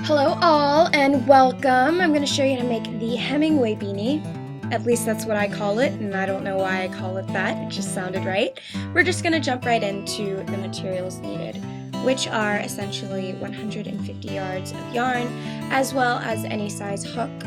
Hello all and welcome. I'm going to show you how to make the Hemingway Beanie. At least that's what I call it, and I don't know why I call it that. It just sounded right. We're just going to jump right into the materials needed, which are essentially 150 yards of yarn, as well as any size hook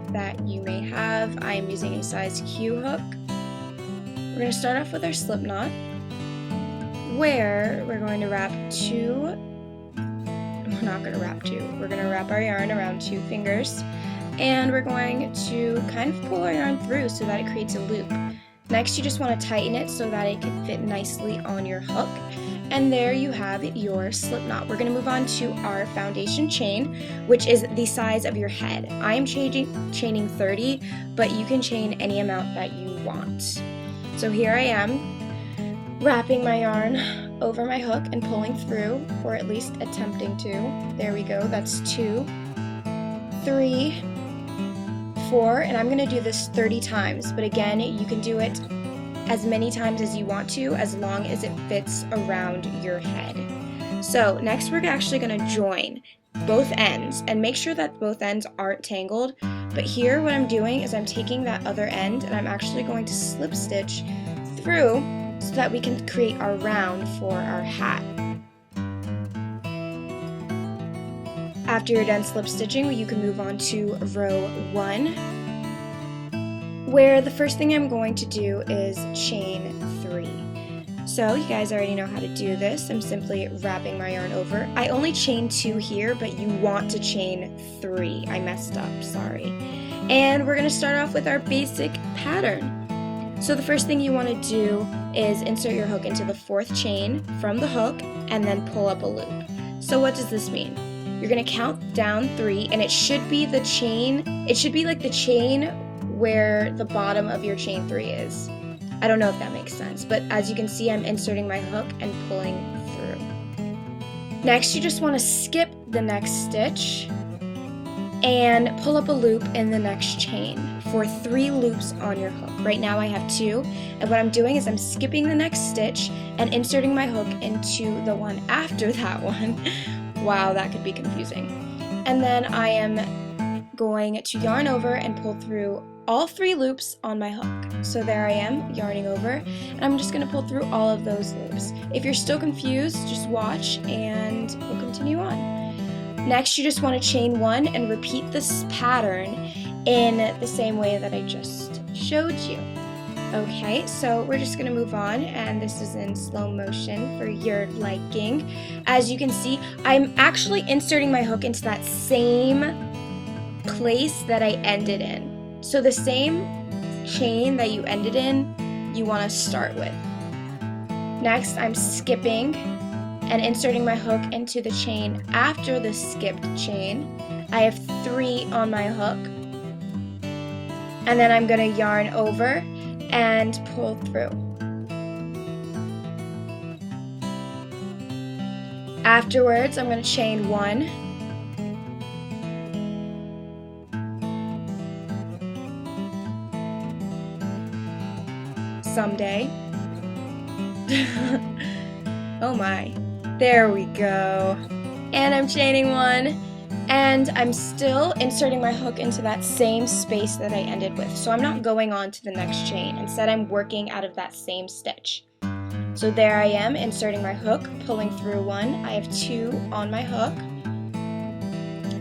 that you may have. I am using a size Q hook. We're going to start off with our slip knot, where we're going to wrap we're not going to wrap two. We're going to wrap our yarn around 2 fingers, and we're going to kind of pull our yarn through so that it creates a loop. Next, you just want to tighten it so that it can fit nicely on your hook, and there you have your slip knot. We're going to move on to our foundation chain, which is the size of your head. I am chaining 30, but you can chain any amount that you want. So here I am, wrapping my yarn over my hook and pulling through, or at least attempting to. There we go, that's 2, 3, 4, and I'm going to do this 30 times, but again, you can do it as many times as you want to, as long as it fits around your head. So next we're actually going to join both ends, and make sure that both ends aren't tangled, but here what I'm doing is I'm taking that other end and I'm actually going to slip stitch through so that we can create our round for our hat. After you're done slip stitching, you can move on to row 1, where the first thing I'm going to do is chain 3. So you guys already know how to do this. I'm simply wrapping my yarn over. I only chain 2 here, but you want to chain 3. I messed up, sorry. And we're going to start off with our basic pattern. So the first thing you want to do is insert your hook into the 4th chain from the hook and then pull up a loop. So what does this mean? You're going to count down 3, and it should be the chain, it should be like the chain where the bottom of your chain 3 is. I don't know if that makes sense, but as you can see, I'm inserting my hook and pulling through. Next, you just want to skip the next stitch and pull up a loop in the next chain for 3 loops on your hook. Right now I have 2, and what I'm doing is I'm skipping the next stitch and inserting my hook into the one after that one. Wow, that could be confusing. And then I am going to yarn over and pull through all 3 loops on my hook. So there I am, yarning over, and I'm just going to pull through all of those loops. If you're still confused, just watch and we'll continue on. Next, you just want to chain 1 and repeat this pattern in the same way that I just showed you. Okay, so we're just going to move on, and this is in slow motion for your liking. As you can see, I'm actually inserting my hook into that same place that I ended in. So the same chain that you ended in, you want to start with. Next, I'm skipping and inserting my hook into the chain after the skipped chain. I have 3 on my hook, and then I'm going to yarn over and pull through. Afterwards, I'm going to chain 1, someday. Oh my. There we go. And I'm chaining 1, and I'm still inserting my hook into that same space that I ended with. So I'm not going on to the next chain. Instead, I'm working out of that same stitch. So there I am, inserting my hook, pulling through 1. I have 2 on my hook,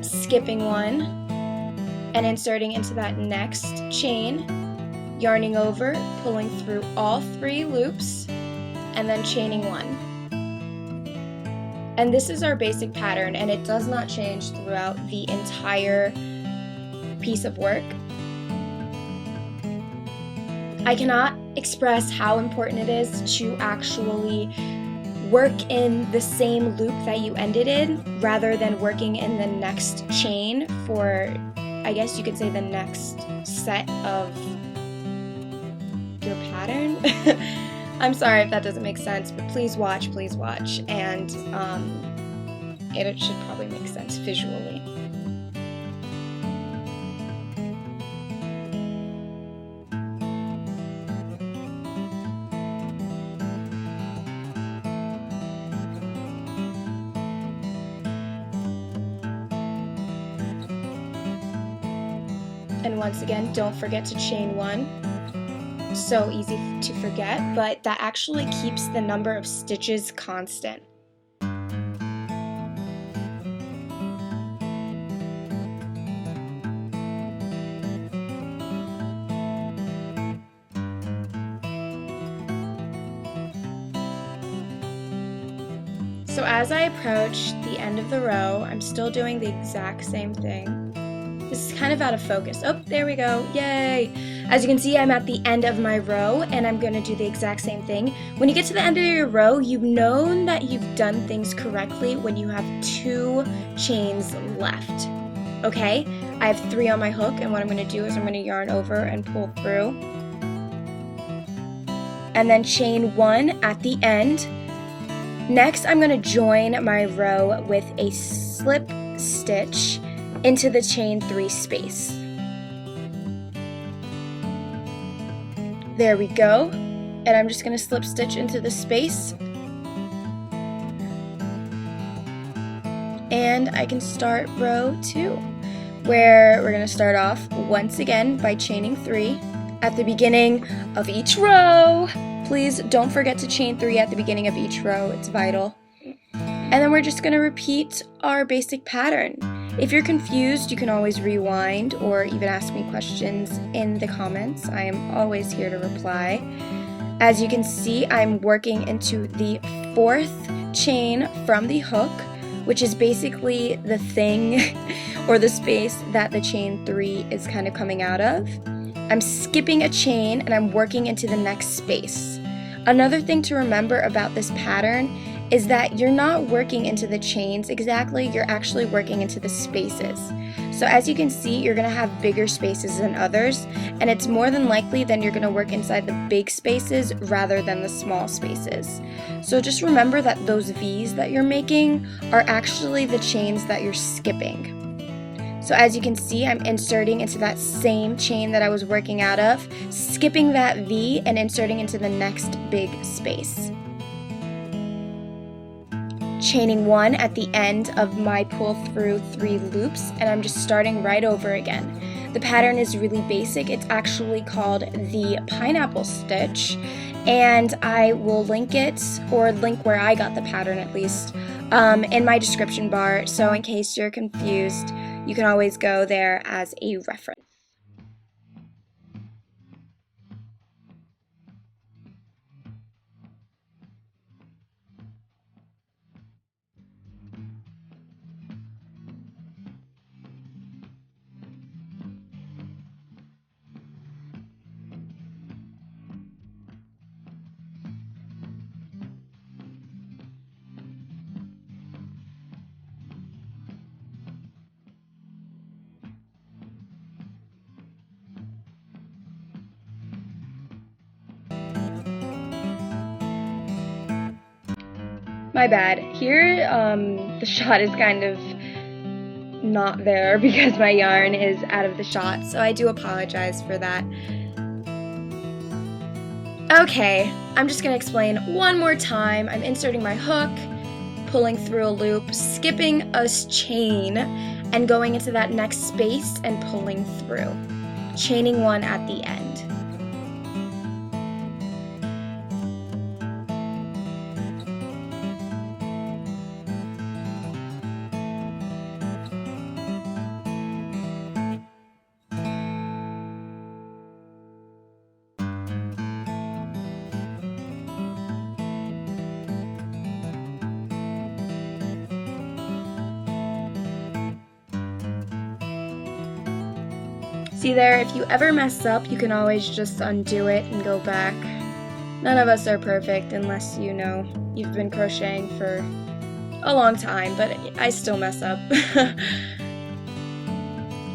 skipping 1, and inserting into that next chain, yarning over, pulling through all 3 loops, and then chaining 1. And this is our basic pattern, and it does not change throughout the entire piece of work. I cannot express how important it is to actually work in the same loop that you ended in, rather than working in the next chain for, I guess you could say, the next set of your pattern. I'm sorry if that doesn't make sense, but please watch, and it should probably make sense visually. And once again, don't forget to chain 1. So easy to forget, but that actually keeps the number of stitches constant. So as I approach the end of the row, I'm still doing the exact same thing. This is kind of out of focus. Oh, there we go. Yay! As you can see, I'm at the end of my row, and I'm going to do the exact same thing. When you get to the end of your row, you've known that you've done things correctly when you have 2 chains left. Okay? I have 3 on my hook, and what I'm going to do is I'm going to yarn over and pull through. And then chain 1 at the end. Next, I'm going to join my row with a slip stitch into the chain 3 space. There we go. And I'm just going to slip stitch into the space. And I can start row 2, where we're going to start off once again by chaining 3 at the beginning of each row. Please don't forget to chain 3 at the beginning of each row, it's vital. And then we're just going to repeat our basic pattern. If you're confused, you can always rewind or even ask me questions in the comments. I am always here to reply. As you can see, I'm working into the 4th chain from the hook, which is basically the thing or the space that the chain 3 is kind of coming out of. I'm skipping a chain and I'm working into the next space. Another thing to remember about this pattern is that you're not working into the chains exactly, you're actually working into the spaces. So as you can see, you're going to have bigger spaces than others, and it's more than likely then you're going to work inside the big spaces rather than the small spaces. So just remember that those V's that you're making are actually the chains that you're skipping. So as you can see, I'm inserting into that same chain that I was working out of, skipping that V and inserting into the next big space. Chaining 1 at the end of my pull through 3 loops, and I'm just starting right over again. The pattern is really basic. It's actually called the pineapple stitch, and I will link it, or link where I got the pattern at least, in my description bar, so in case you're confused, you can always go there as a reference. My bad. Here, the shot is kind of not there because my yarn is out of the shot, so I do apologize for that. Okay, I'm just going to explain one more time. I'm inserting my hook, pulling through a loop, skipping a chain, and going into that next space and pulling through. Chaining 1 at the end. See there, if you ever mess up, you can always just undo it and go back. None of us are perfect unless you know you've been crocheting for a long time, but I still mess up.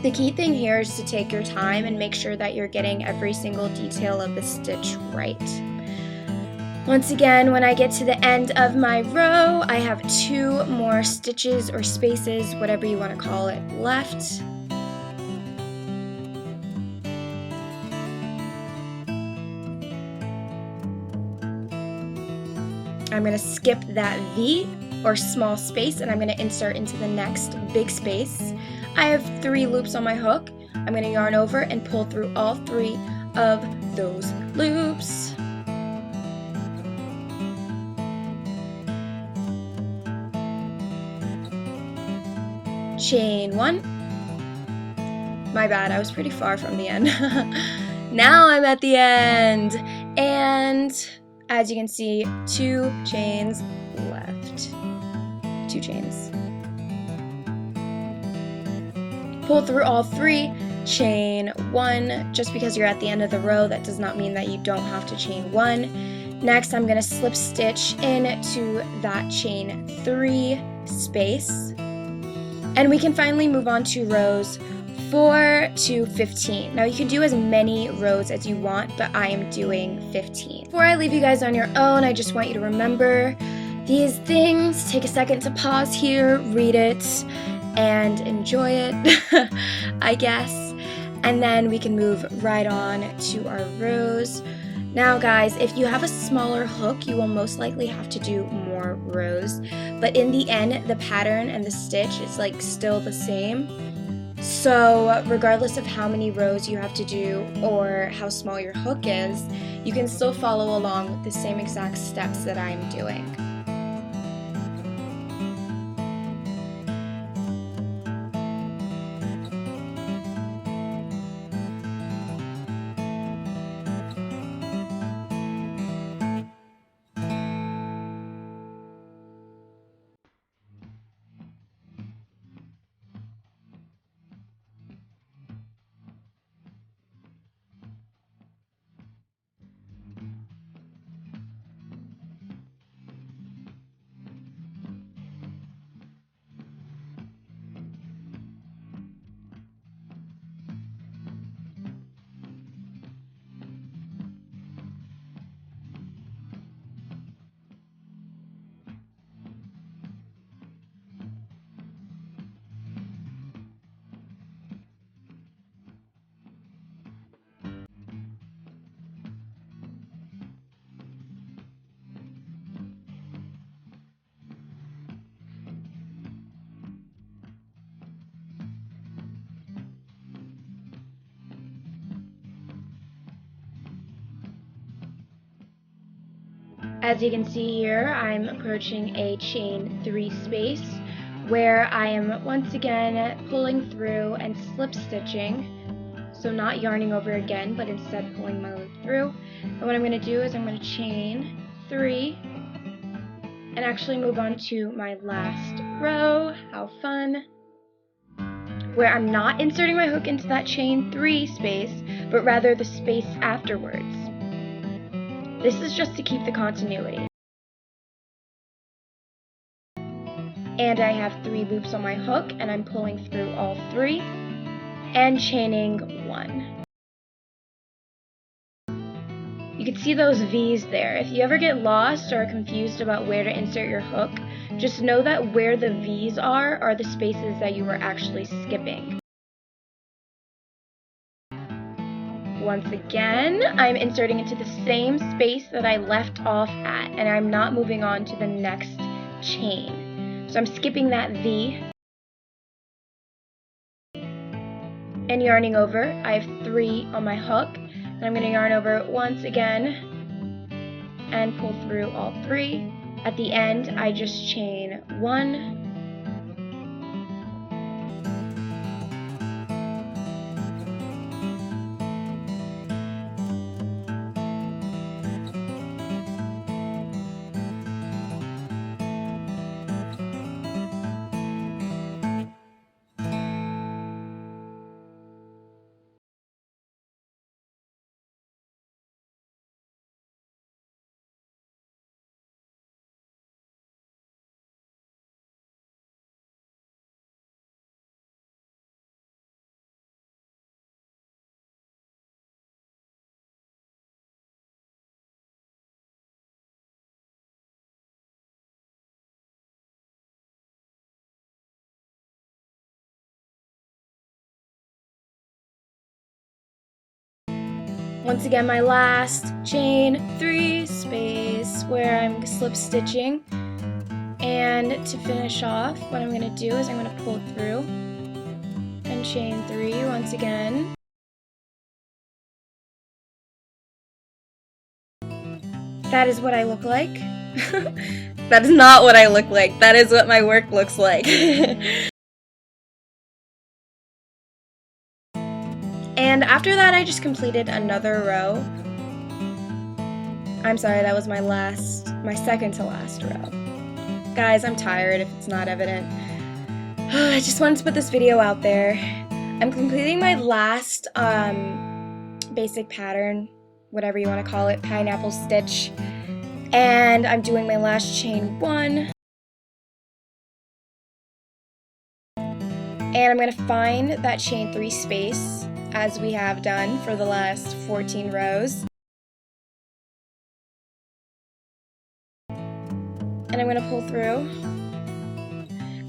The key thing here is to take your time and make sure that you're getting every single detail of the stitch right. Once again, when I get to the end of my row, I have 2 more stitches or spaces, whatever you want to call it, left. I'm going to skip that V or small space and I'm going to insert into the next big space. I have 3 loops on my hook. I'm going to yarn over and pull through all 3 of those loops. Chain 1. My bad, I was pretty far from the end. Now I'm at the end, and as you can see, 2 chains left. 2 chains. Pull through all 3, chain 1. Just because you're at the end of the row, that does not mean that you don't have to chain 1. Next, I'm going to slip stitch into that chain 3 space, and we can finally move on to rows 4 to 15. Now you can do as many rows as you want, but I am doing 15. Before I leave you guys on your own, I just want you to remember these things. Take a second to pause here, read it, and enjoy it, I guess. And then we can move right on to our rows. Now guys, if you have a smaller hook, you will most likely have to do more rows. But in the end, the pattern and the stitch is like still the same. So regardless of how many rows you have to do or how small your hook is, you can still follow along the same exact steps that I'm doing. As you can see here, I'm approaching a chain 3 space where I am once again pulling through and slip stitching. So not yarning over again, but instead pulling my loop through. And what I'm going to do is I'm going to chain 3 and actually move on to my last row. How fun! Where I'm not inserting my hook into that chain 3 space, but rather the space afterwards. This is just to keep the continuity. And I have 3 loops on my hook, and I'm pulling through all 3 and chaining 1. You can see those V's there. If you ever get lost or are confused about where to insert your hook, just know that where the V's are the spaces that you were actually skipping. Once again, I'm inserting into the same space that I left off at, and I'm not moving on to the next chain. So I'm skipping that V and yarning over. I have 3 on my hook, and I'm going to yarn over once again and pull through all 3. At the end, I just chain 1, once again my last chain 3 space where I'm slip stitching. And to finish off, what I'm going to do is I'm going to pull through and and chain 3 once again. That is what I look like. That is not what I look like. That is what my work looks like. And after that, I just completed another row. I'm sorry, that was my second to last row. Guys, I'm tired if it's not evident. I just wanted to put this video out there. I'm completing my last basic pattern, whatever you want to call it, pineapple stitch. And I'm doing my last chain 1. And I'm going to find that chain 3 space, as we have done for the last 14 rows. And I'm going to pull through.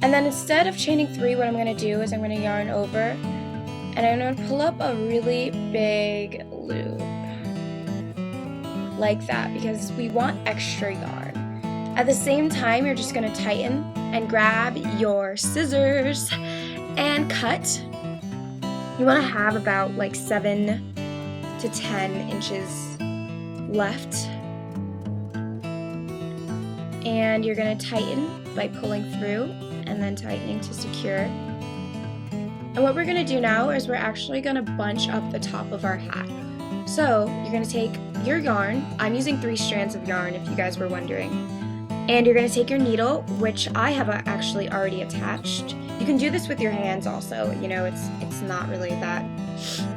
And then instead of chaining 3, what I'm going to do is I'm going to yarn over, and I'm going to pull up a really big loop. Like that, because we want extra yarn. At the same time, you're just going to tighten and grab your scissors and cut. You want to have about like 7 to 10 inches left. And you're going to tighten by pulling through and then tightening to secure. And what we're going to do now is we're actually going to bunch up the top of our hat. So you're going to take your yarn. I'm using 3 strands of yarn if you guys were wondering. And you're going to take your needle, which I have actually already attached. You can do this with your hands also. You know, it's not really that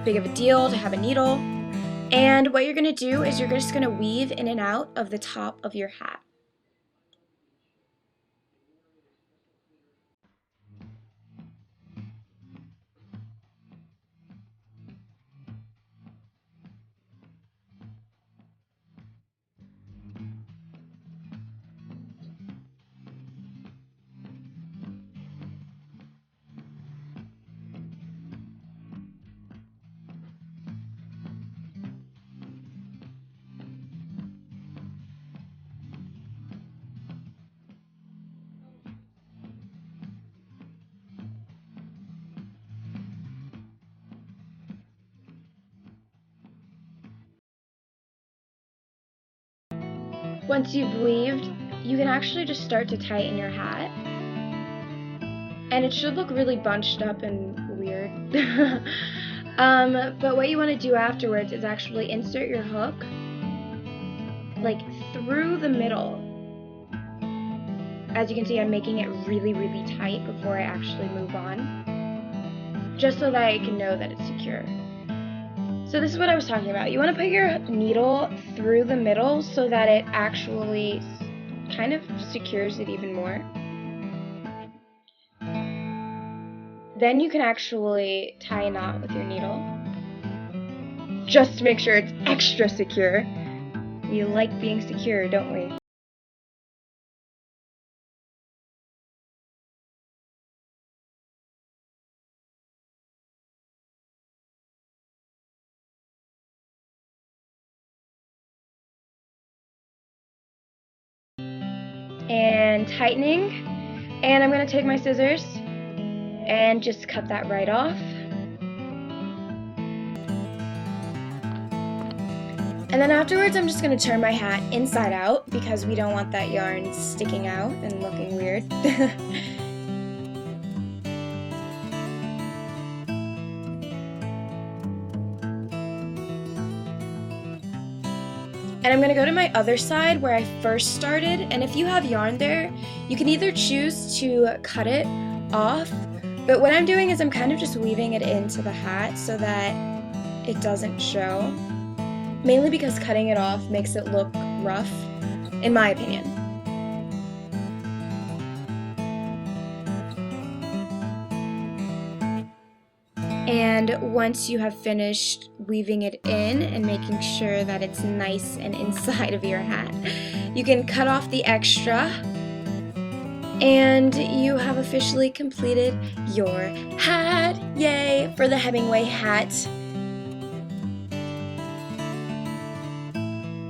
big of a deal to have a needle. And what you're going to do is you're just going to weave in and out of the top of your hat. Once you've weaved, you can actually just start to tighten your hat. And it should look really bunched up and weird. But what you want to do afterwards is actually insert your hook like through the middle. As you can see, I'm making it really, really tight before I actually move on, just so that I can know that it's secure. So this is what I was talking about. You want to put your needle through the middle so that it actually kind of secures it even more. Then you can actually tie a knot with your needle, just to make sure it's extra secure. We like being secure, don't we? And tightening, and I'm going to take my scissors and just cut that right off. And then afterwards I'm just going to turn my hat inside out because we don't want that yarn sticking out and looking weird. And I'm going to go to my other side where I first started, and if you have yarn there, you can either choose to cut it off, but what I'm doing is I'm kind of just weaving it into the hat so that it doesn't show, mainly because cutting it off makes it look rough, in my opinion. And once you have finished weaving it in and making sure that it's nice and inside of your hat, you can cut off the extra, and you have officially completed your hat. Yay for the Hemingway hat.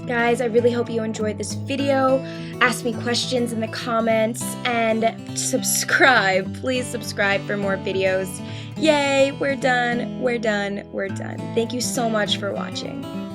Guys, I really hope you enjoyed this video. Ask me questions in the comments and subscribe. Please subscribe for more videos. Yay, we're done, we're done, we're done. Thank you so much for watching.